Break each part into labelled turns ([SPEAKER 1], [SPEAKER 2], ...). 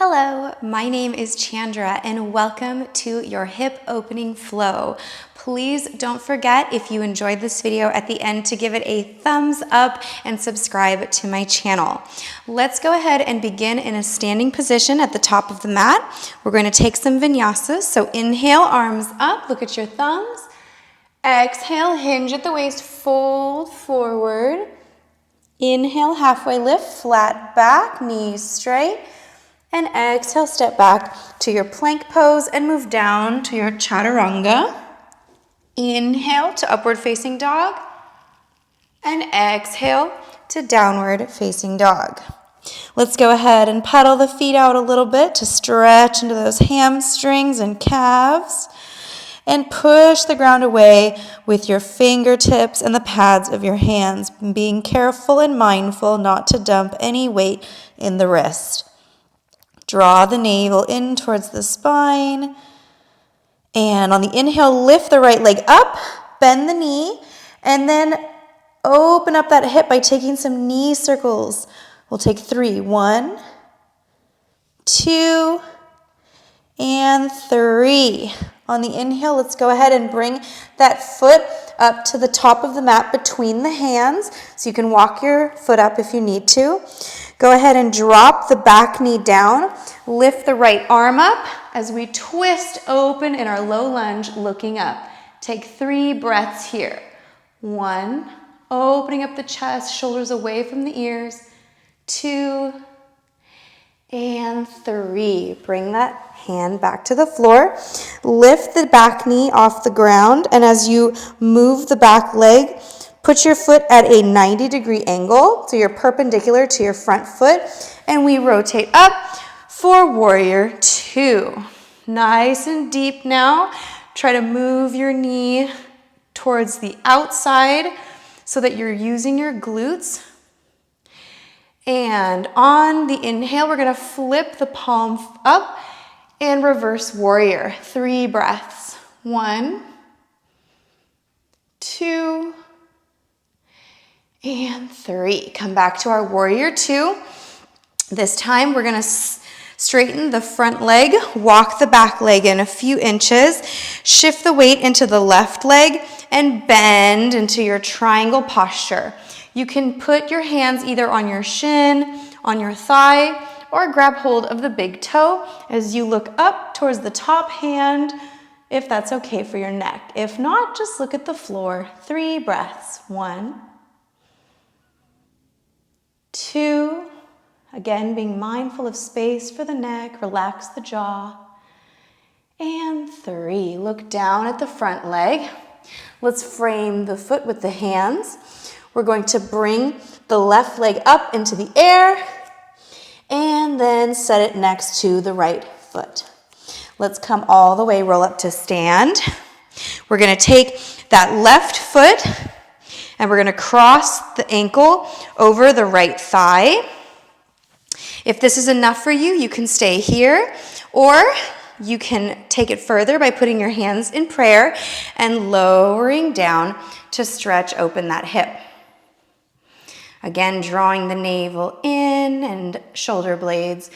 [SPEAKER 1] Hello, my name is Chandra and welcome to your hip opening flow. Please don't forget, if you enjoyed this video at the end, to give it a thumbs up and subscribe to my channel. Let's go ahead and begin in a standing position at the top of the mat. We're going to take some vinyasas. So inhale, arms up, look at your thumbs. Exhale, hinge at the waist, fold forward. Inhale, halfway lift, flat back, knees straight. And exhale, step back to your plank pose and move down to your chaturanga. Inhale to upward facing dog. And exhale to downward facing dog. Let's go ahead and pedal the feet out a little bit to stretch into those hamstrings and calves. And push the ground away with your fingertips and the pads of your hands, being careful and mindful not to dump any weight in the wrist. Draw the navel in towards the spine. And on the inhale, lift the right leg up, bend the knee, and then open up that hip by taking some knee circles. We'll take 3. 1, 2, and 3. On the inhale, let's go ahead and bring that foot up to the top of the mat between the hands. So you can walk your foot up if you need to. Go ahead and drop the back knee down. Lift the right arm up as we twist open in our low lunge, looking up. Take 3 breaths here. 1, opening up the chest, shoulders away from the ears. 2, and 3. Bring that hand back to the floor. Lift the back knee off the ground, and as you move the back leg, put your foot at a 90-degree angle, so you're perpendicular to your front foot, and we rotate up for warrior 2. Nice and deep now. Try to move your knee towards the outside so that you're using your glutes. And on the inhale, we're going to flip the palm up and reverse warrior. 3 breaths. 1, 2, and 3. Come back to our warrior 2. This time we're going to straighten the front leg, walk the back leg in a few inches, shift the weight into the left leg, and bend into your triangle posture. You can put your hands either on your shin, on your thigh, or grab hold of the big toe as you look up towards the top hand, if that's okay for your neck. If not, just look at the floor. 3 breaths. 1, 2, again, being mindful of space for the neck, relax the jaw. And 3, look down at the front leg. Let's frame the foot with the hands. We're going to bring the left leg up into the air and then set it next to the right foot. Let's come all the way, roll up to stand. We're going to take that left foot and we're going to cross the ankle over the right thigh. If this is enough for you, you can stay here, or you can take it further by putting your hands in prayer and lowering down to stretch open that hip. Again, drawing the navel in and shoulder blades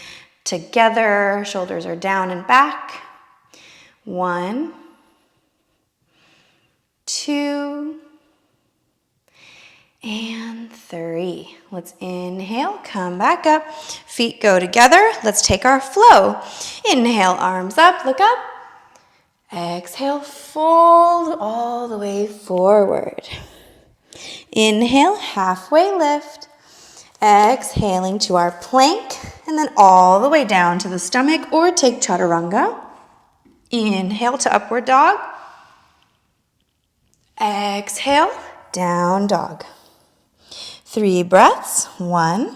[SPEAKER 1] together. Shoulders are down and back. 1, 2, and 3. Let's inhale, come back up. Feet go together. Let's take our flow. Inhale, arms up, look up. Exhale, fold all the way forward. Inhale, halfway lift. Exhaling to our plank, and then all the way down to the stomach, or take chaturanga. Inhale to upward dog. Exhale, down dog. 3 breaths. 1,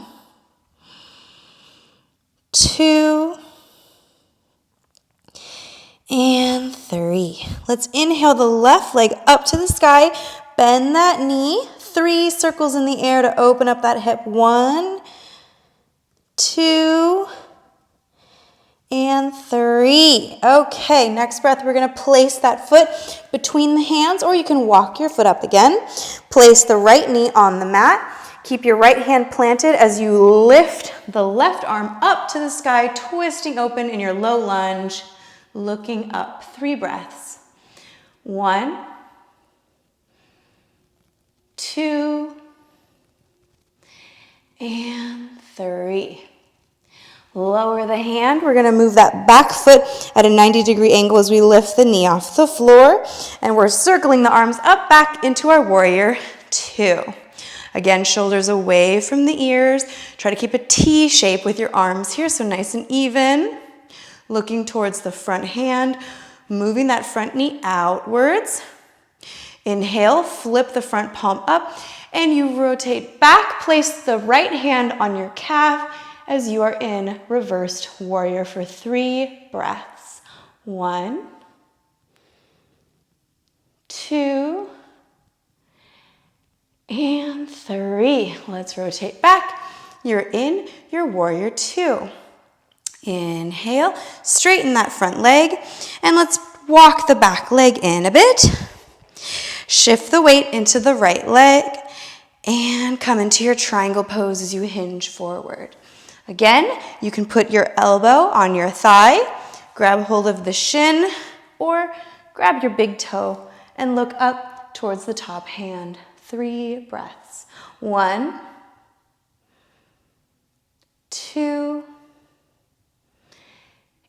[SPEAKER 1] 2, and 3. Let's inhale the left leg up to the sky. Bend that knee. 3 circles in the air to open up that hip. 1, 2, and 3. Okay, next breath, we're going to place that foot between the hands, or you can walk your foot up again. Place the right knee on the mat. Keep your right hand planted as you lift the left arm up to the sky, twisting open in your low lunge, looking up. 3 breaths. 1, 2, and 3. Lower the hand. We're going to move that back foot at a 90-degree angle as we lift the knee off the floor. And we're circling the arms up back into our warrior 2. Again, shoulders away from the ears. Try to keep a T shape with your arms here, so nice and even. Looking towards the front hand, moving that front knee outwards. Inhale, flip the front palm up, and you rotate back. Place the right hand on your calf as you are in reversed warrior for 3 breaths. 1, 2, and 3. Let's rotate back. You're in your warrior 2. Inhale, straighten that front leg, and let's walk the back leg in a bit. Shift the weight into the right leg, and come into your triangle pose as you hinge forward. Again, you can put your elbow on your thigh, grab hold of the shin, or grab your big toe and look up towards the top hand. 3 breaths. 1, 2,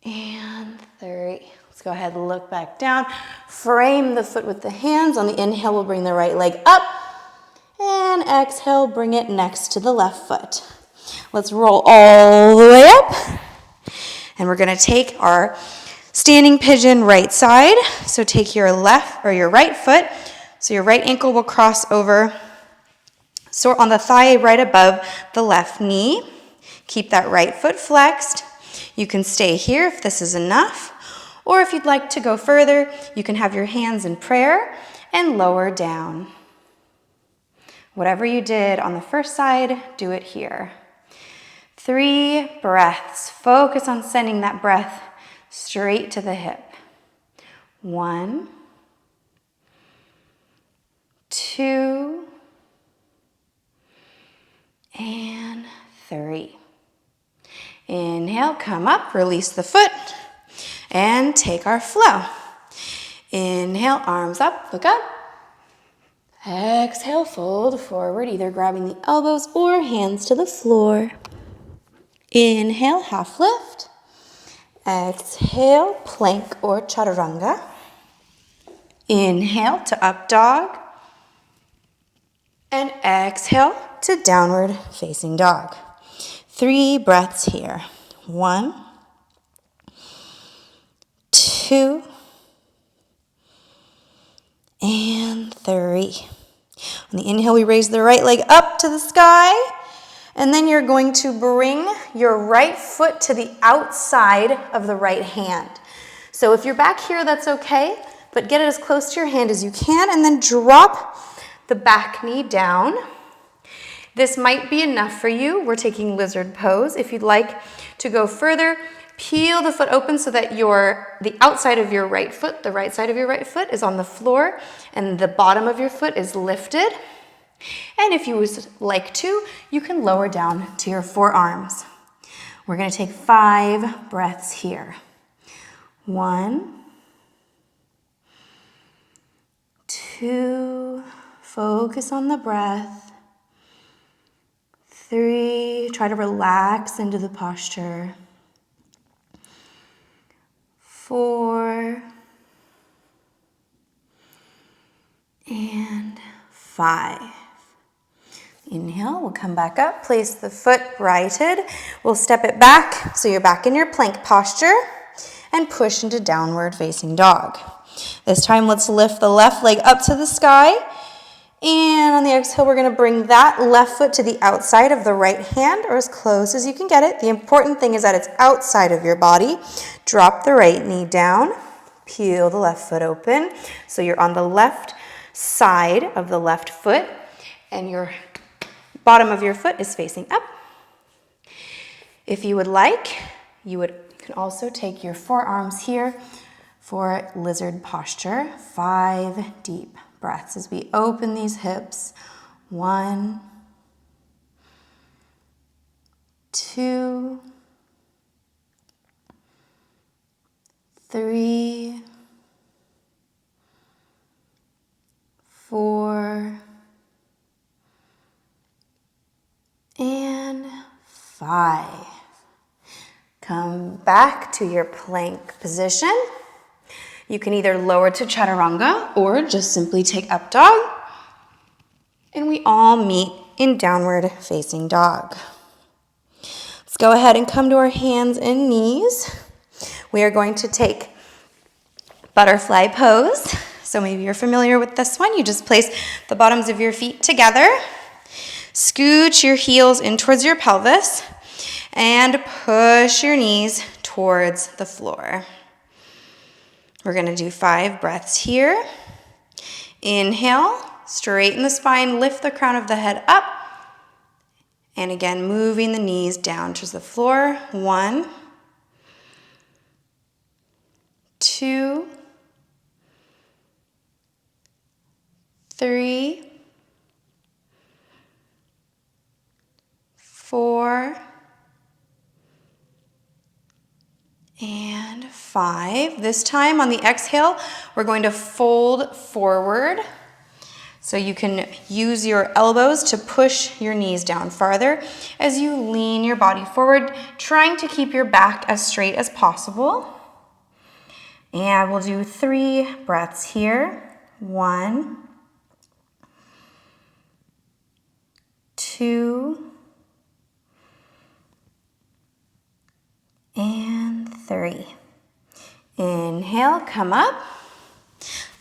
[SPEAKER 1] and 3. Let's go ahead and look back down. Frame the foot with the hands. On the inhale, we'll bring the right leg up. And exhale, bring it next to the left foot. Let's roll all the way up. And we're going to take our standing pigeon right side. So take your left or your right foot. So your right ankle will cross over. So on the thigh right above the left knee. Keep that right foot flexed. You can stay here if this is enough. Or if you'd like to go further, you can have your hands in prayer and lower down. Whatever you did on the first side, do it here. 3 breaths. Focus on sending that breath straight to the hip. 1, 2, and 3. Inhale, come up, release the foot, and take our flow. Inhale, arms up, look up. Exhale, fold forward, either grabbing the elbows or hands to the floor. Inhale, half lift. Exhale, plank or chaturanga. Inhale to up dog. And exhale to downward facing dog. 3 breaths here. 1, 2, and 3. On the inhale, we raise the right leg up to the sky. And then you're going to bring your right foot to the outside of the right hand. So if you're back here, that's okay, but get it as close to your hand as you can, and then drop the back knee down. This might be enough for you. We're taking lizard pose. If you'd like to go further, peel the foot open so that the outside of your right foot, the right side of your right foot is on the floor, and the bottom of your foot is lifted. And if you would like to, you can lower down to your forearms. We're going to take 5 breaths here. 1, 2, focus on the breath. 3, try to relax into the posture. 4, and 5. Inhale, we'll come back up, place the foot righted. We'll step it back so you're back in your plank posture and push into downward facing dog. This time, let's lift the left leg up to the sky. And on the exhale, we're going to bring that left foot to the outside of the right hand or as close as you can get it. The important thing is that it's outside of your body. Drop the right knee down. Peel the left foot open. So you're on the left side of the left foot and your bottom of your foot is facing up. If you would like, you can also take your forearms here for lizard posture. 5 deep breaths as we open these hips. 1, 2, 3, 4, and 5. Come back to your plank position. You can either lower to chaturanga or just simply take up dog. And we all meet in downward facing dog. Let's go ahead and come to our hands and knees. We are going to take butterfly pose. So maybe you're familiar with this one. You just place the bottoms of your feet together. Scooch your heels in towards your pelvis and push your knees towards the floor. We're going to do 5 breaths here. Inhale, straighten the spine, lift the crown of the head up. And again, moving the knees down towards the floor. 1, 2, 3, 4, and 5. This time on the exhale, we're going to fold forward. So you can use your elbows to push your knees down farther as you lean your body forward, trying to keep your back as straight as possible. And we'll do 3 breaths here. 1, 2, and 3. Inhale, come up.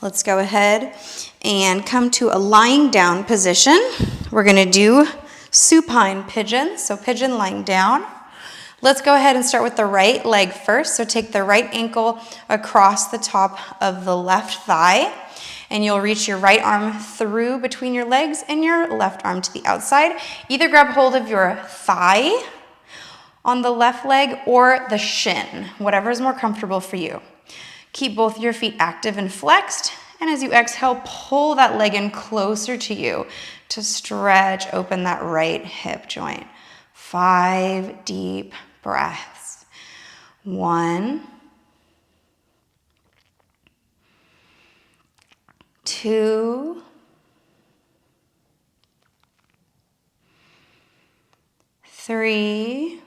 [SPEAKER 1] Let's go ahead and come to a lying down position. We're going to do supine pigeon, so pigeon lying down. Let's go ahead and start with the right leg first. So take the right ankle across the top of the left thigh, and you'll reach your right arm through between your legs and your left arm to the outside. Either grab hold of your thigh on the left leg or the shin, whatever is more comfortable for you. Keep both your feet active and flexed, and as you exhale, pull that leg in closer to you to stretch open that right hip joint. 5 deep breaths. 1, 2, 3,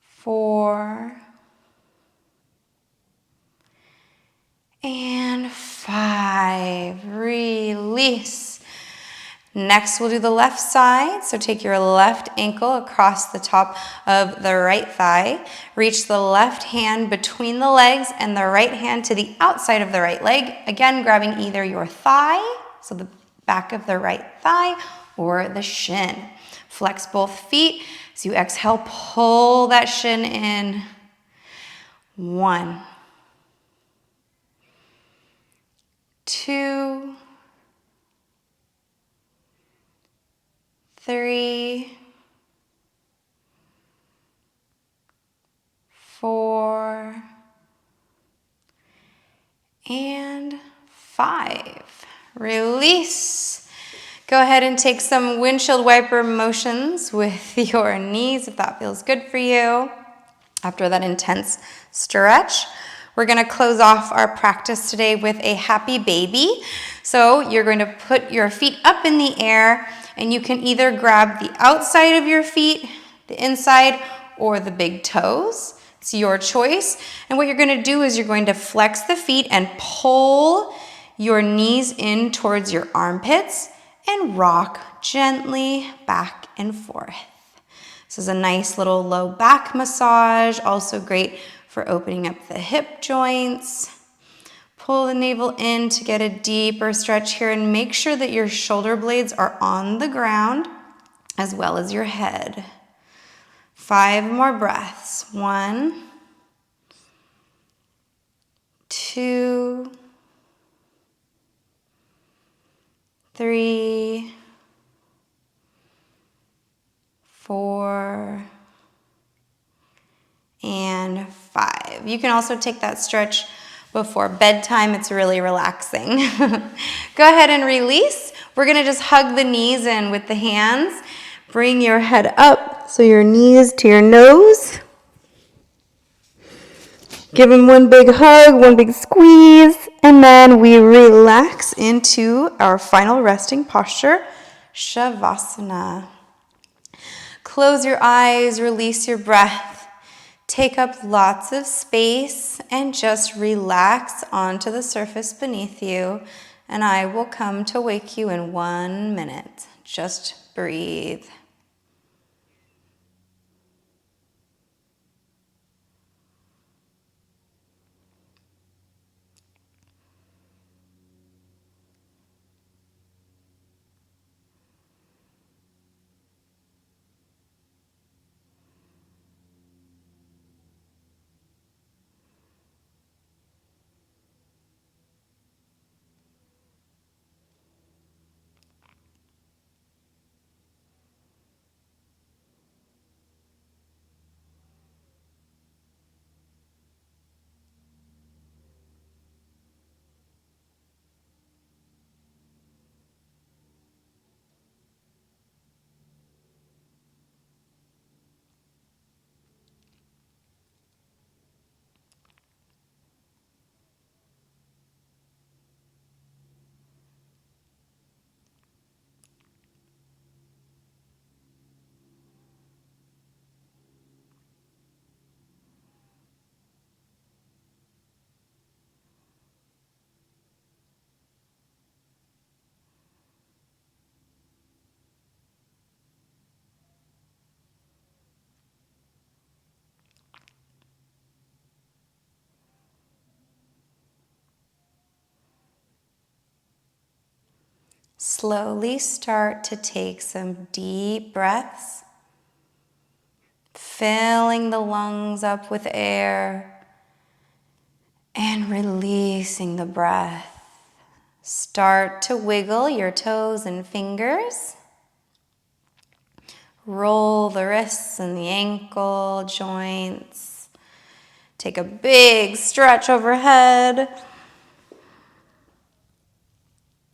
[SPEAKER 1] 4, and 5. Release. Next, we'll do the left side. So take your left ankle across the top of the right thigh. Reach the left hand between the legs and the right hand to the outside of the right leg. Again, grabbing either your thigh, so the back of the right thigh, or the shin. Flex both feet. As you exhale, pull that shin in. 1, 2, 3, 4, and 5. Release. Go ahead and take some windshield wiper motions with your knees if that feels good for you. After that intense stretch, we're going to close off our practice today with a happy baby. So you're going to put your feet up in the air, and you can either grab the outside of your feet, the inside, or the big toes. It's your choice. And what you're going to do is you're going to flex the feet and pull your knees in towards your armpits and rock gently back and forth. This is a nice little low back massage, also great for opening up the hip joints. Pull the navel in to get a deeper stretch here, and make sure that your shoulder blades are on the ground as well as your head. 5 more breaths. 1, 2, 3, 4, and 5. You can also take that stretch before bedtime. It's really relaxing. Go ahead and release. We're gonna just hug the knees in with the hands. Bring your head up, so your knees to your nose. Give them one big hug, one big squeeze, and then we relax into our final resting posture, Shavasana. Close your eyes, release your breath. Take up lots of space and just relax onto the surface beneath you. And I will come to wake you in 1 minute. Just breathe. Slowly start to take some deep breaths, filling the lungs up with air and releasing the breath. Start to wiggle your toes and fingers. Roll the wrists and the ankle joints. Take a big stretch overhead.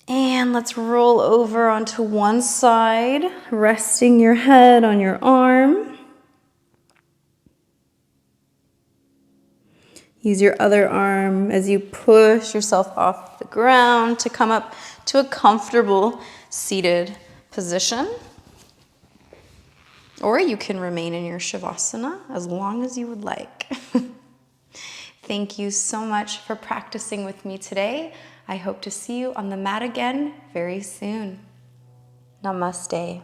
[SPEAKER 1] And let's roll over onto one side, resting your head on your arm. Use your other arm as you push yourself off the ground to come up to a comfortable seated position. Or you can remain in your Shavasana as long as you would like. Thank you so much for practicing with me today. I hope to see you on the mat again very soon. Namaste.